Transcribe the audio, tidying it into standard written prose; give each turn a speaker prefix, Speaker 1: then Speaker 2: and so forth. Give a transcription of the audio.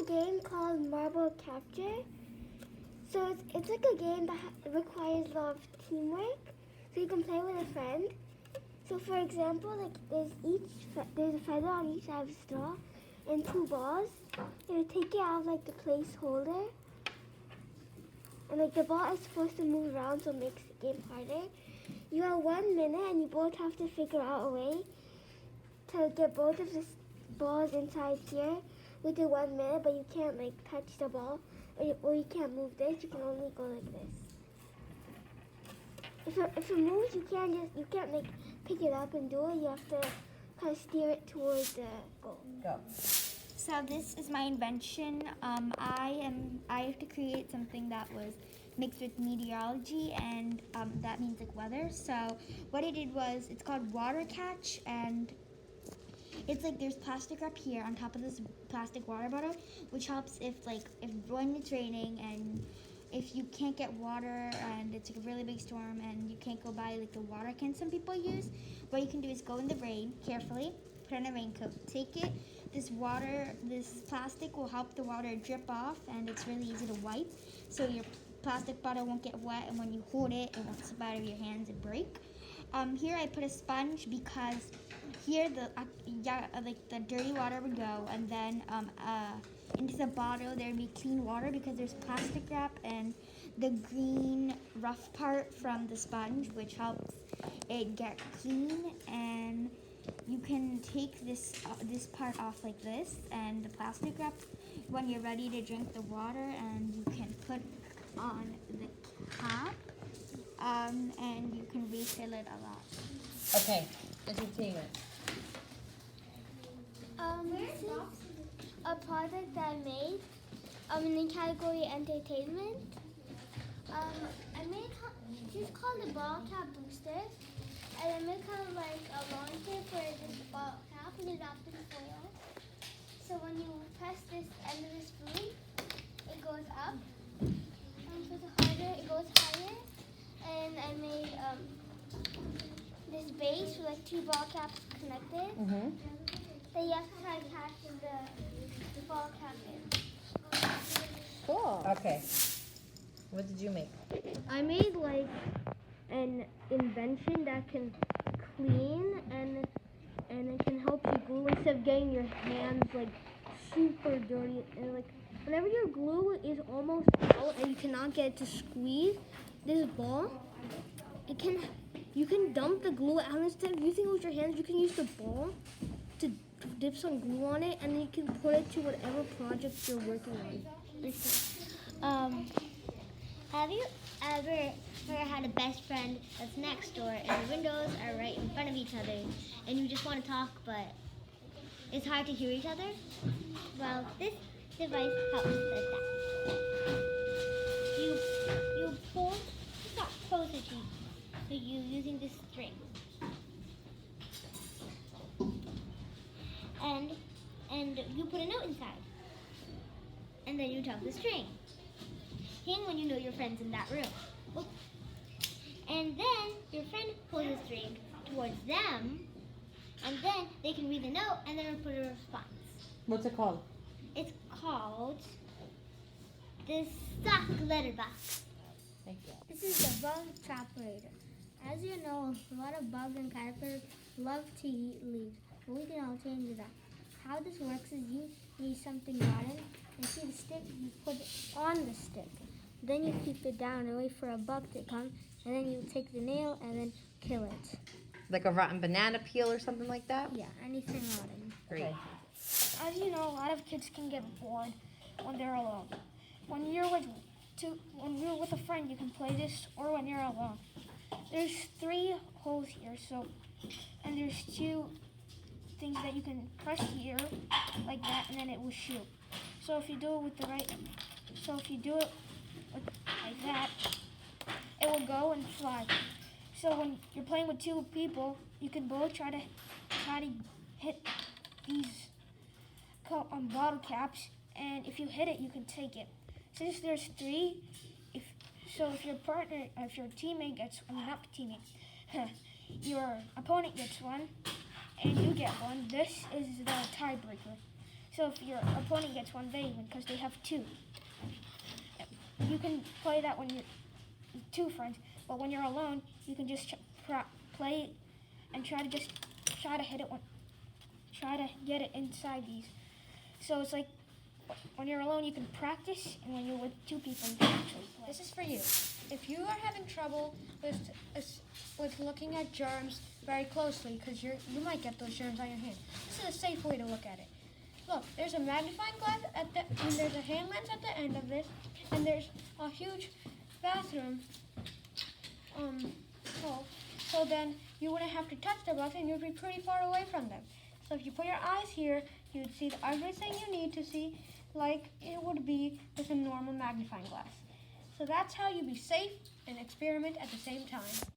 Speaker 1: game called Marble Capture. So it's like a game that requires a lot of teamwork. So you can play with a friend. So for example, like there's a feather on each side of the straw and 2 balls. You take it out of like the placeholder, and like the ball is supposed to move around, so it makes the game harder. You have 1 minute, and you both have to figure out a way to get both of the balls inside here within 1 minute, but you can't like touch the ball, or you can't move this. You can only go like this. If it moves, you can't like pick it up and do it. You have to kind of steer it towards the goal.
Speaker 2: Go.
Speaker 3: So this is my invention. I have to create something that was mixed with meteorology, and that means like weather. So what I did was, it's called water catch, and it's like there's plastic wrap here on top of this plastic water bottle, which helps if when it's raining and if you can't get water and it's like a really big storm and you can't go buy like the water can some people use. What you can do is go in the rain carefully, put on a raincoat, take it. This plastic will help the water drip off, and it's really easy to wipe. So your plastic bottle won't get wet, and when you hold it, it won't slip out of your hands and break. Here I put a sponge because here the dirty water would go, and then into the bottle there would be clean water because there's plastic wrap and the green rough part from the sponge, which helps it get clean. And you can take this part off like this, and the plastic wrap, when you're ready to drink the water, and you can put on the cap, and you can refill it a lot.
Speaker 2: Okay, entertainment.
Speaker 1: This is a project that I made in the category entertainment. She's called the ball cap booster, and I made kind of like a launcher for this ball cap, and it's wrapped in foil. So when you press this end of the spoon, it goes up. For the harder, it goes higher. And I made this base with like 2 ball caps connected.
Speaker 2: Mm-hmm.
Speaker 1: Then you have to try to catch the ball cap in.
Speaker 2: Cool. Okay. What did you make?
Speaker 4: I made like an invention that can clean and it can help you glue instead of getting your hands like super dirty. And like whenever your glue is almost out and you cannot get it to squeeze this ball, you can dump the glue out. Instead of using it with your hands, you can use the ball to dip some glue on it, and then you can put it to whatever project you're working on.
Speaker 5: Have you ever had a best friend that's next door and the windows are right in front of each other and you just want to talk but it's hard to hear each other? Well, this device helps with that. You pull closer to you, so you're using this string. And you put a note inside. And then you tug the string. Hang when you know your friend's in that room. Oops. And then your friend pulls the string towards them, and then they can read the note and then put a response.
Speaker 2: What's it called?
Speaker 5: It's called the sock letterbox.
Speaker 2: Thank you.
Speaker 1: This is the bug traperator. As you know, a lot of bugs and caterpillars love to eat leaves, but we can all change that. How this works is you need something rotten, and see the stick, you put it on the stick. Then you keep it down and wait for a bug to come, and then you take the nail and then kill it.
Speaker 2: Like a rotten banana peel or something like that?
Speaker 1: Yeah, anything rotten.
Speaker 2: Great.
Speaker 4: As you know, a lot of kids can get bored when they're alone. When you're with a friend, you can play this, or when you're alone. There's 3 holes here, and there's 2 things that you can press here, like that, and then it will shoot. So if you do it like that, it will go and fly. So when you're playing with 2 people, you can both try to hit these bottle caps, and if you hit it, you can take it. Since there's 3, if your your opponent gets 1, and you get 1, this is the tiebreaker.
Speaker 3: So if your opponent gets one, they win because they have two. You can play that when you're two friends, but when you're alone, you can just play and try to hit it try to get it inside these. So it's like when you're alone, you can practice, and when you're with two people, you can actually play.
Speaker 6: This is for you. If you are having trouble with looking at germs very closely, because you might get those germs on your hand, this is a safe way to look at it. Look, there's a magnifying glass and there's a hand lens at the end of this, and there's a huge bathroom. So then you wouldn't have to touch the bugs, and you'd be pretty far away from them. So if you put your eyes here, you'd see everything you need to see, like it would be with a normal magnifying glass. So that's how you be safe and experiment at the same time.